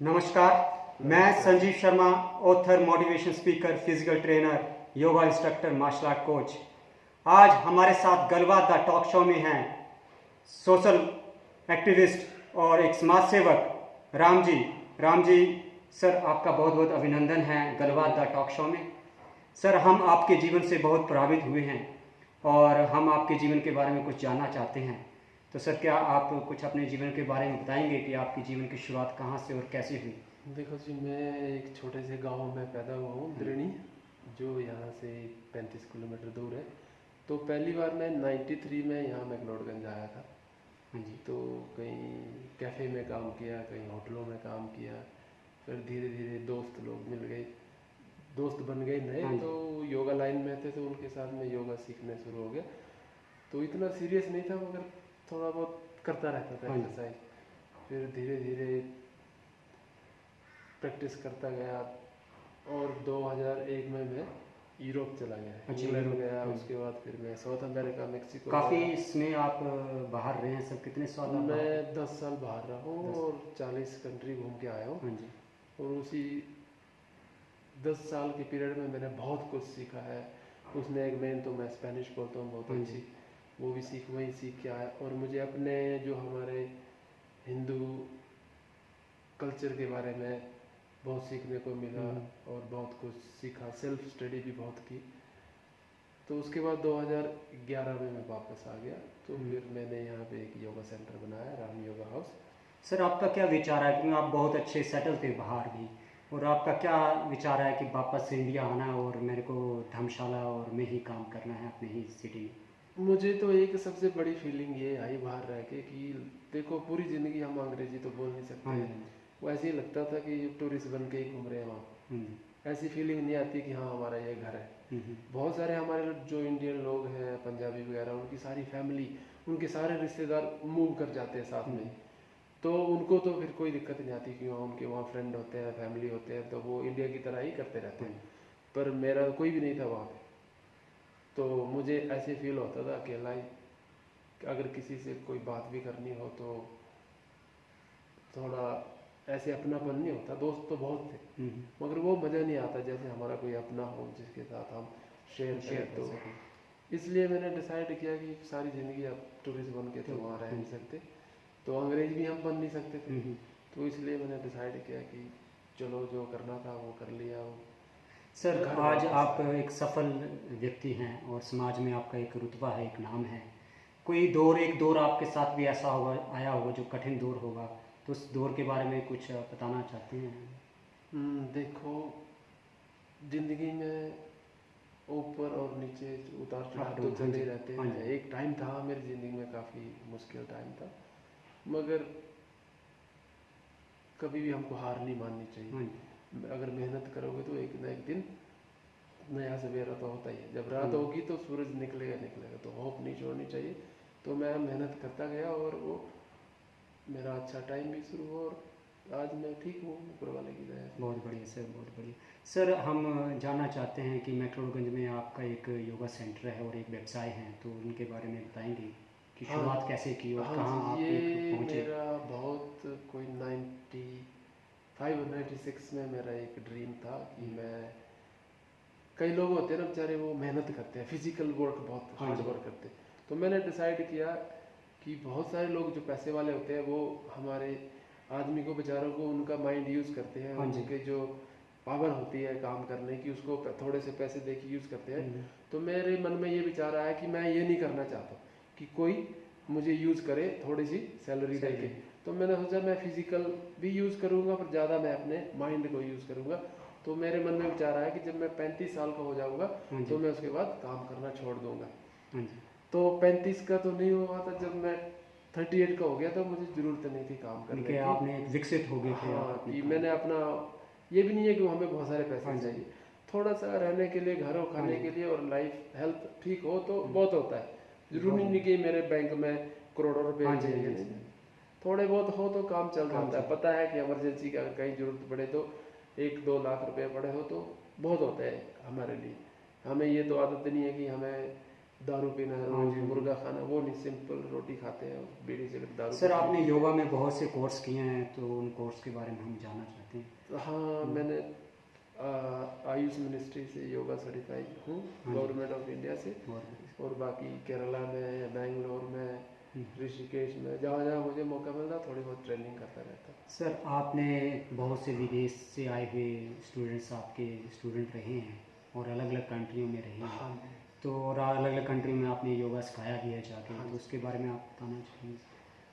नमस्कार, मैं Sanjeev Sharma, author, motivation speaker, physical trainer, yoga instructor, martial art coach. आज हमारे साथ गलबात द टॉक शो में हैं सोशल एक्टिविस्ट और एक समाज सेवक राम जी। राम जी सर, आपका बहुत बहुत अभिनंदन है गलबात द टॉक शो में। सर, हम आपके जीवन से बहुत प्रभावित हुए हैं और हम आपके जीवन के बारे में कुछ जानना चाहते हैं। तो सर, क्या आप कुछ अपने जीवन के बारे में बताएंगे कि आपके जीवन की शुरुआत कहाँ से और कैसे हुई? देखो जी, मैं एक छोटे से गांव में पैदा हुआ हूँ, द्रिणी, जो यहाँ से 35 किलोमीटर दूर है। तो पहली बार मैं 93 में यहाँ मैक्लोडगंज आया था। हाँ जी। तो कहीं कैफ़े में काम किया, कहीं होटलों में काम किया। फिर धीरे धीरे दोस्त लोग मिल गए, दोस्त बन गए नए। हाँ जी। तो योगा लाइन में थे तो उनके साथ में योगा सीखने शुरू हो गया। तो इतना सीरियस नहीं था, मगर थोड़ा बहुत करता रहता था हाँ जी। एक्सरसाइज। फिर धीरे धीरे प्रैक्टिस करता गया और 2001 में मैं यूरोप चला गया, अच्छा, इंग्लैंड यूरोप, गया। हाँ। उसके बाद फिर मैं साउथ अमेरिका, मेक्सिको काफ़ी गया। इसमें आप बाहर रहे हैं सर, कितने साल आप बाहर? मैं 10 साल बाहर रहा हूँ 10। और 40 कंट्री घूम के आया हूँ। हाँ जी। और उसी 10 साल के पीरियड में मैंने बहुत कुछ सीखा है। उसमें एक मेन तो मैं स्पेनिश बोलता हूँ बहुत हाँ जी। अच्छी, वो भी वहीं सीख के आया। और मुझे अपने जो हमारे हिंदू कल्चर के बारे में बहुत सीखने को मिला और बहुत कुछ सीखा, सेल्फ स्टडी भी बहुत की। तो उसके बाद 2011 में मैं वापस आ गया। तो फिर मैंने यहाँ पे एक योगा सेंटर बनाया, राम योगा हाउस। सर, आपका क्या विचार है, क्योंकि आप बहुत अच्छे सेटल थे बाहर भी, और आपका क्या विचार है कि वापस से इंडिया आना और मेरे को धर्मशाला और में ही काम करना है अपने ही सिटी में? मुझे तो एक सबसे बड़ी फीलिंग ये आई बाहर रह के कि देखो, पूरी ज़िंदगी हम अंग्रेजी तो बोल नहीं सकते हाँ हैं। जी। वो ऐसे ही लगता था कि टूरिस्ट बन के ही घूम रहे हैं वहाँ। हाँ जी। ऐसी फीलिंग नहीं आती कि हाँ हमारा ये घर है। हम्म। बहुत सारे हमारे जो इंडियन लोग हैं, पंजाबी वगैरह, उनकी सारी फैमिली, उनके सारे रिश्तेदार मूव कर जाते हैं साथ में। तो उनको तो फिर कोई दिक्कत नहीं आती कि वहाँ उनके वहाँ फ्रेंड होते हैं, फैमिली होते हैं, तो वो इंडिया की तरह ही करते रहते हैं। पर मेरा कोई भी नहीं था वहाँ पे। तो मुझे ऐसे फील होता था अकेला ही। अगर किसी से कोई बात भी करनी हो तो थोड़ा ऐसे अपनापन नहीं होता। दोस्त तो बहुत थे, मगर वो मज़ा नहीं आता जैसे हमारा कोई अपना हो जिसके साथ हम शेयर करें। तो इसलिए मैंने डिसाइड किया कि सारी ज़िंदगी अब टूरिस्ट बन के तो वहाँ रह नहीं सकते, तो अंग्रेज भी हम बन नहीं सकते थे। तो इसलिए मैंने डिसाइड किया कि चलो, जो करना था वो कर लिया। वो सर, घर आज वापस आप एक सफल व्यक्ति हैं और समाज में आपका एक रुतबा है, एक नाम है। कोई दौर, एक दौर आपके साथ भी ऐसा होगा, आया होगा जो कठिन दौर होगा, तो उस दौर के बारे में कुछ बताना चाहते हैं? देखो, ज़िंदगी में ऊपर और नीचे, उतार चढ़ाव तो चलते ही रहते हाँ हैं। जी। एक टाइम था मेरी ज़िंदगी में काफ़ी मुश्किल टाइम था, मगर कभी भी हमको हार नहीं माननी हाँ चाहिए। जी। अगर मेहनत करोगे तो एक ना एक दिन नया सवेरा तो होता ही है। जब रात हाँ। होगी तो सूरज निकलेगा निकलेगा। तो होप नहीं छोड़नी चाहिए। तो मैं मेहनत करता गया और वो मेरा अच्छा टाइम भी शुरू हुआ और आज मैं ठीक हूँ, ऊपर वाले की दया से। बहुत बढ़िया सर, बहुत बढ़िया। सर, हम जानना चाहते हैं कि मैक्लोडगंज में आपका एक योगा सेंटर है और एक व्यवसाय है, तो उनके बारे में बताएंगे कि हाँ। शुरुआत कैसे की और हाँ कहाँ जी, आप ये पहुँचे? मेरा बहुत कोई 95 और 96 में मेरा एक ड्रीम था कि मैं, कई लोग होते हैं ना बेचारे, वो मेहनत करते हैं, फिजिकल वर्क, बहुत हाँ हार्ड जी। वर्क करते हैं। तो मैंने डिसाइड किया कि बहुत सारे लोग जो पैसे वाले होते हैं वो हमारे आदमी को, बेचारों को, उनका माइंड यूज़ करते हैं। हाँ जी। उनके जो पावर होती है काम करने की, उसको थोड़े से पैसे दे के यूज़ करते हैं। तो मेरे मन में ये विचार आया कि मैं ये नहीं करना चाहता कि कोई मुझे यूज़ करे थोड़ी सी सैलरी दे के। तो मैंने सोचा मैं फिजिकल भी यूज़ करूँगा, पर ज़्यादा मैं अपने माइंड को यूज़ करूँगा। तो मेरे मन में विचार आया कि जब मैं 35 साल का हो जाऊँगा तो मैं उसके बाद काम करना छोड़ दूँगा। हाँ जी। तो 35 का तो नहीं हुआ था, जब मैं 38 का हो गया तो मुझे ज़रूरत नहीं थी काम करने क्योंकि की। आपने एक विकसित हो गए थे आप हाँ, अपने कि काम मैंने अपना, ये भी नहीं है कि हमें बहुत सारे हाँ पैसे जी। चाहिए, थोड़ा सा रहने के लिए, घर और हाँ खाने जी। के लिए, और लाइफ हेल्थ ठीक हो तो बहुत होता है। जरूरी बहुत नहीं कि मेरे बैंक में करोड़ों रुपए हाँ ही जी, हाँ चाहिए। जी। नहीं, थोड़े बहुत हो तो काम चल काम जाता है। चल। पता है कि इमरजेंसी का अगर कहीं जरूरत पड़े तो 1-2 लाख रुपए पड़े हो तो बहुत होता है हमारे लिए। हमें ये तो आदत नहीं है कि हमें दारू पीना है हाँ रोज, जी। मुर्गा खाना, वो नहीं, सिंपल रोटी खाते हैं, बीड़ी सिगरेट दारू सर पीते आपने योगा में बहुत से कोर्स किए हैं, तो उन कोर्स के बारे में हम जानना चाहते हैं। हैं। हाँ, मैंने आयुष मिनिस्ट्री से योगा सर्टिफाइड हूँ, हाँ जी। गवर्नमेंट ऑफ इंडिया से। और और बाकी केरला में या बेंगलोर में, हम्म। ऋषिकेश में, जहाँ जहाँ मुझे मौका मिलता थोड़ी बहुत ट्रेनिंग करता रहता। सर आपने बहुत से विदेश से आए हुए स्टूडेंट्स आपके स्टूडेंट रहे हैं और अलग अलग कंट्रियों में रहे हैं, हाँ जी। तो और अलग अलग कंट्री में आपने योगा सिखाया भी है जाके, हाँ तो जी। उसके बारे में आप बताना चाहिए।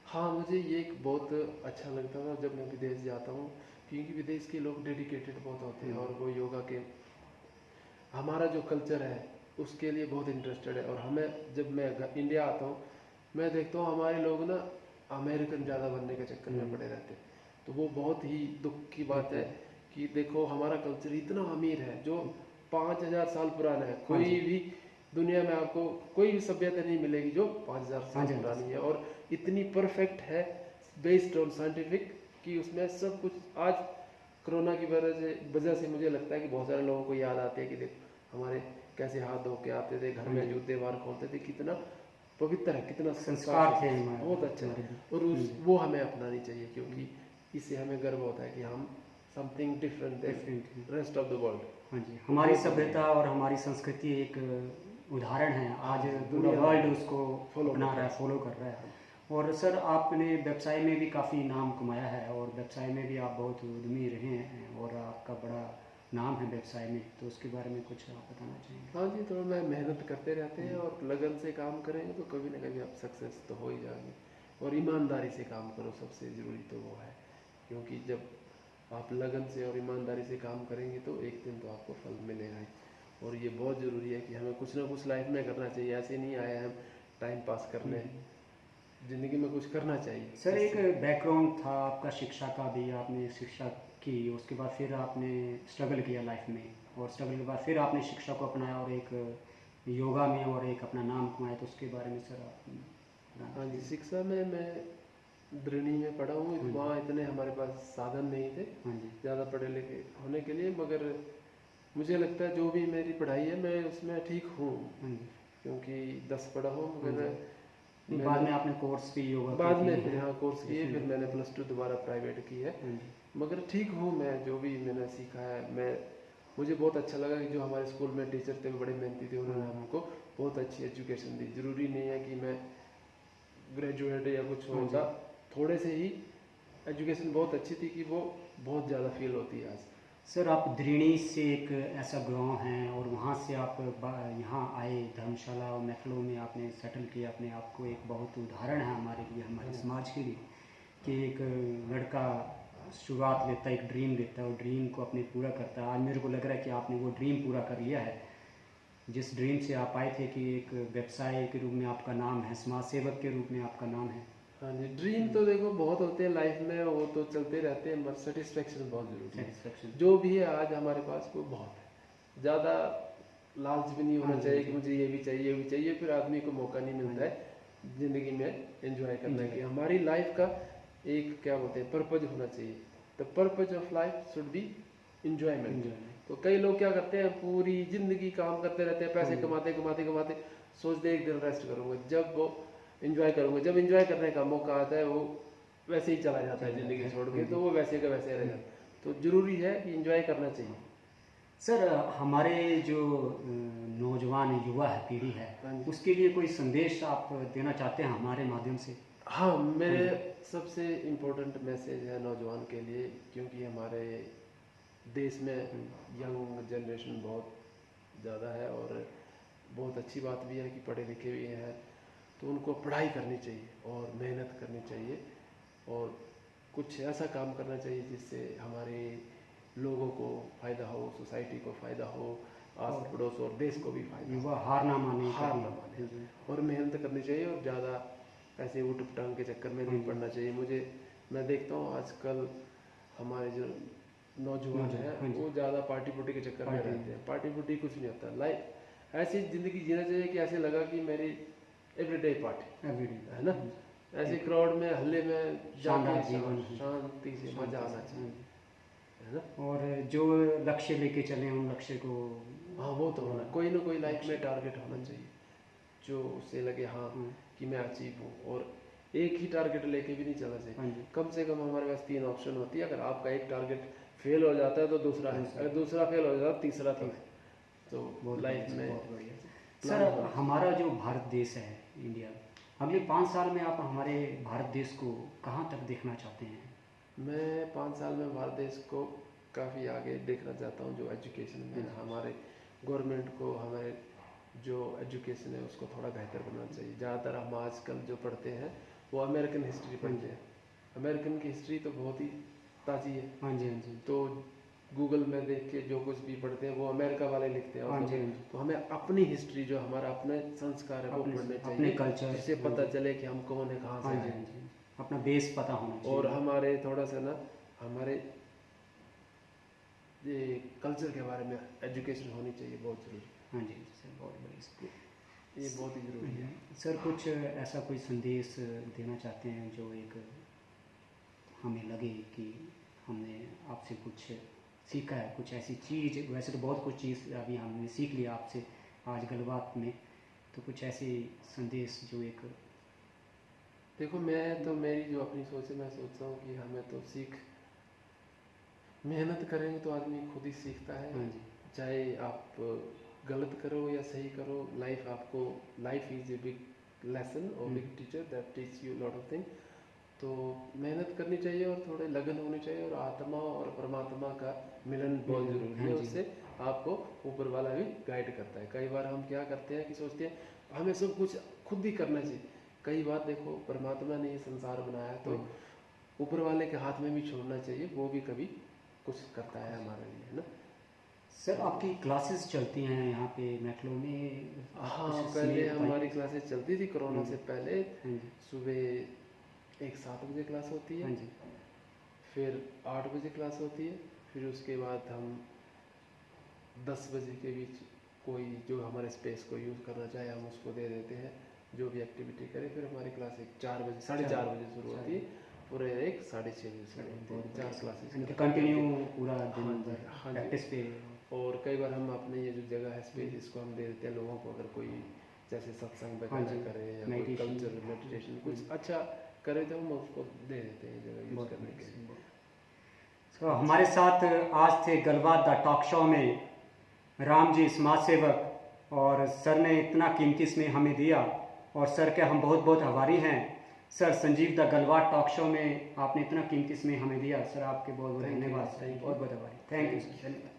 हाँ, मुझे ये एक बहुत अच्छा लगता था जब मैं विदेश जाता हूँ, क्योंकि विदेश के लोग डेडिकेटेड बहुत होते हैं और वो योगा के, हमारा जो कल्चर है उसके लिए बहुत इंटरेस्टेड है। और हमें, जब मैं इंडिया आता हूँ, मैं देखता हूँ हमारे लोग ना अमेरिकन ज़्यादा बनने के चक्कर में पड़े रहते हैं। तो वो बहुत ही दुख की बात है कि देखो हमारा कल्चर इतना अमीर है, जो 5000 साल पुराना है। हाँ जी। कोई भी दुनिया में आपको कोई भी सभ्यता नहीं मिलेगी जो 5000 हाँ साल जी। पुरानी है, और इतनी परफेक्ट है, बेस्ड ऑन साइंटिफिक, कि उसमें सब कुछ। आज कोरोना की वजह से मुझे लगता है कि बहुत सारे लोगों को याद आती है कि देखो हमारे कैसे हाथ धो के आते थे, घर हाँ में जी। जूते बाहर खोलते थे, कितना पवित्र है, कितना संस्कार थे है, हमारे, बहुत अच्छा है। हमारे। और वो हमें अपनानी चाहिए, क्योंकि इससे हमें गर्व होता है कि हम something different than rest of the world. हाँ जी, हमारी सभ्यता और हमारी संस्कृति एक उदाहरण है, आज पूरा दुनिया वर्ल्ड में उसको follow अपना कर रहा है, फॉलो कर रहा है। और सर आपने व्यवसाय में भी काफ़ी नाम कमाया है, और व्यवसाय में भी आप बहुत उद्यमी रहे हैं और आपका बड़ा नाम है व्यवसाय में, तो उसके बारे में कुछ आप बताना चाहेंगे। हाँ जी, तो मैं मेहनत करते रहते हैं और लगन से काम करेंगे तो कभी ना कभी आप सक्सेस तो हो ही जाएंगे। और ईमानदारी से काम करो, सबसे ज़रूरी तो वो है, क्योंकि जब आप लगन से और ईमानदारी से काम करेंगे तो एक दिन तो आपको फल मिलेगा ही। और ये बहुत ज़रूरी है कि हमें कुछ ना कुछ लाइफ में करना चाहिए, ऐसे नहीं आए हम टाइम पास करने, ज़िंदगी में कुछ करना चाहिए। सर एक बैकग्राउंड था आपका शिक्षा का भी, आपने शिक्षा की, उसके बाद फिर आपने स्ट्रगल किया लाइफ में, और स्ट्रगल के बाद फिर आपने शिक्षा को अपनाया और एक योगा में और एक अपना नाम कमाया, तो उसके बारे में सर आप बताना हाँ जी, चाहिए। शिक्षा में मैं द्रिणी में पढ़ा हूँ। वहाँ इतने हमारे पास साधन नहीं थे हाँ जी। ज़्यादा पढ़े लिखे होने के लिए, मगर मुझे लगता है जो भी मेरी पढ़ाई है मैं उसमें ठीक हूँ, हाँ जी। क्योंकि 10 पढ़ा हूँ मगर नहीं, बाद में आपने कोर्स भी योगा बाद के में किए फिर हैं। हाँ कोर्स किए, फिर मैंने +2 दोबारा प्राइवेट की है। हाँ जी। मगर ठीक हूँ मैं, जो भी मैंने सीखा है, मुझे बहुत अच्छा लगा कि जो हमारे स्कूल में टीचर थे वो बड़े मेहनती थे, उन्होंने हमको बहुत अच्छी एजुकेशन दी। ज़रूरी नहीं है कि मैं ग्रेजुएट या कुछ होगा, थोड़े से ही एजुकेशन बहुत अच्छी थी कि वो बहुत ज़्यादा फील होती है आज। सर आप द्रिणी से एक ऐसा गांव है और वहाँ से आप यहाँ आए धर्मशाला और मैफ्लो में आपने सेटल किया अपने आप को, एक बहुत उदाहरण है हमारे लिए, हमारे समाज के लिए, कि एक लड़का शुरुआत लेता है, एक ड्रीम लेता है और ड्रीम को अपने पूरा करता है। आज मेरे को लग रहा है कि आपने वो ड्रीम पूरा कर लिया है, जिस ड्रीम से आप आए थे कि एक व्यवसाय के रूप में आपका नाम है, समाज सेवक के रूप में आपका नाम है। हाँ जी, ड्रीम तो देखो बहुत होते हैं लाइफ में, वो तो चलते रहते हैं, बट सेटिस्फेक्शन बहुत ज़रूरी है। सेटिस्फेक्शन जो भी है आज हमारे पास वो बहुत है, ज़्यादा लालच भी नहीं होना चाहिए कि मुझे ये भी चाहिए ये भी चाहिए, फिर आदमी को मौका नहीं मिलता है ज़िंदगी में एंजॉय करने की। हमारी लाइफ का एक क्या बोलते हैं पर्पज होना चाहिए, the purpose of life should be enjoyment. तो कई लोग क्या करते हैं, पूरी ज़िंदगी काम करते रहते हैं, पैसे कमाते कमाते कमाते, सोचते एक दिन रेस्ट करूँगा, जब वो इंजॉय करूँगा, जब इंजॉय करने का मौका आता है वो वैसे ही चला जाता है ज़िंदगी छोड़ के, तो वो वैसे का वैसे रह जाता है। तो ज़रूरी है कि इंजॉय करना चाहिए। सर हमारे जो नौजवान युवा है, पीढ़ी है, उसके लिए कोई संदेश आप देना चाहते हैं हमारे माध्यम से? हाँ, मेरे सबसे इम्पोर्टेंट मैसेज है नौजवान के लिए, क्योंकि हमारे देश में यंग जनरेशन बहुत ज़्यादा है और बहुत अच्छी बात भी है कि पढ़े लिखे भी हैं, तो उनको पढ़ाई करनी चाहिए और मेहनत करनी चाहिए और कुछ ऐसा काम करना चाहिए जिससे हमारे लोगों को फ़ायदा हो, सोसाइटी को फ़ायदा हो, आस पड़ोस और देश को भी फ़ायदा हो। युवा हार ना माने, और मेहनत करनी चाहिए और ज़्यादा ऐसे उठ पटांग के चक्कर में नहीं पड़ना चाहिए। मैं देखता हूँ आजकल हमारे जो नौजवान हैं वो ज़्यादा पार्टी पुर्टी के चक्कर में रहते हैं। पार्टी पुर्टी कुछ नहीं होता, लाइफ ऐसी ज़िंदगी जीना चाहिए कि ऐसे लगा कि मेरी एवरीडे पार्टी है ना, ऐसे क्राउड में हल्ले में जाके शांति से मजा आना चाहिए, है ना। और जो लक्ष्य लेके चले उन लक्ष्य को, हाँ वो तो होना, कोई ना कोई लाइफ में टारगेट होना चाहिए। जो उसे लगे हाँ कि मैं अचीव हूँ। और एक ही टारगेट लेके भी नहीं चलना हाँ चाहिए, जी। कम से कम हमारे पास 3 ऑप्शन होती है। अगर आपका एक टारगेट फेल हो जाता है तो दूसरा है, अगर दूसरा फेल हो जाता है तीसरा तो है। तो बहुत लाइफ बढ़िया, में बहुत बढ़िया प्लान सर। होना चाहिए। हमारा जो भारत देश है इंडिया, अगले 5 साल में आप हमारे भारत देश को कहाँ तक देखना चाहते हैं? मैं 5 साल में भारत देश को काफ़ी आगे देखना चाहता हूँ। जो एजुकेशन में हमारे गवर्नमेंट को हमारे जो एजुकेशन है उसको थोड़ा बेहतर बनाना चाहिए। ज़्यादातर हम आजकल जो पढ़ते हैं वो अमेरिकन हिस्ट्री पढ़ते हैं। अमेरिकन की हिस्ट्री तो बहुत ही ताज़ी है। हाँ जी, हाँ जी। तो गूगल में देख के जो कुछ भी पढ़ते हैं वो अमेरिका वाले लिखते हैं। हाँ और जी, हाँ जी। तो हमें अपनी हिस्ट्री जो हमारा अपने संस्कार है वो पढ़ने अपने चाहिए, कल्चर, जिससे पता चले कि हम कौन है, कहाँ हाँ से जी, हैं। हाँ जी, अपना बेस पता होना चाहिए। और हमारे थोड़ा सा ना हमारे ये कल्चर के बारे में एजुकेशन होनी चाहिए, बहुत ज़रूरी। हाँ जी सर, बहुत बढ़िया। ये बहुत ही ज़रूरी है। सर कुछ ऐसा कोई संदेश देना चाहते हैं जो एक हमें लगे कि हमने आपसे कुछ सीखा है, कुछ ऐसी चीज़, वैसे तो बहुत कुछ चीज़ अभी हमने सीख लिया आपसे आज गलबात में, तो कुछ ऐसे संदेश जो एक देखो, मैं तो मेरी जो अपनी सोच है, मैं सोचता हूँ कि हमें तो मेहनत करेंगे तो आदमी खुद ही सीखता है। हाँ जी, चाहे आप गलत करो या सही करो, life is a big lesson और big teacher that teach you lot of thing. तो मेहनत करनी चाहिए और थोड़े लगन होनी चाहिए, और आत्मा और परमात्मा का मिलन बहुत जरूरी है। हाँ जी। उससे आपको ऊपर वाला भी गाइड करता है। कई बार हम क्या करते हैं कि सोचते हैं हमें सब कुछ खुद ही करना चाहिए। कई बार देखो, परमात्मा ने ये संसार बनाया तो ऊपर वाले के हाथ में भी छोड़ना चाहिए, वो भी कभी कुछ करता है हमारे लिए, है ना। सर आपकी क्लासेस चलती हैं यहाँ पे मैक्लो में? हाँ, कुछ पहले इसमें बताइए। हमारी क्लासेस चलती थी कोरोना से पहले। हाँ जी, सुबह एक 7 बजे क्लास होती हाँ है, जी, फिर 8 बजे क्लास होती है, फिर उसके बाद हम 10 बजे के बीच कोई जो हमारे स्पेस को यूज़ करना चाहे हम उसको दे देते हैं, जो भी एक्टिविटी करे। फिर हमारी क्लास एक 4 बजे 4:30 बजे शुरू होती है, पूरे एक 6:30 बजे शुरू होती है। 4 क्लासेस कंटिन्यू पूरा दिन हाँ जी, हाँ जी। प्रैक्टिस पे। और कई बार हम अपने ये जो जगह है स्पेस, इसको हम दे देते हैं लोगों को। अगर कोई जैसे सत्संग हाँ वगैरह जी, करे या कोई meditation। कल्चर मेडिटेशन कुछ अच्छा करे तो हम उसको दे देते हैं जगह यूज़ करने के लिए। तो हमारे साथ आज थे गलबात द टॉक शो में राम जी समाज सेवक, और सर ने इतना कीमती समय हमें दिया, और सर के हम बहुत बहुत आभारी हैं। सर, संजीव द गलबात टॉक शो में आपने इतना कीमती समय हमें दिया, सर आपके बहुत बहुत धन्यवाद। बहुत बहुत आभारी। थैंक यू सर, धन्यवाद।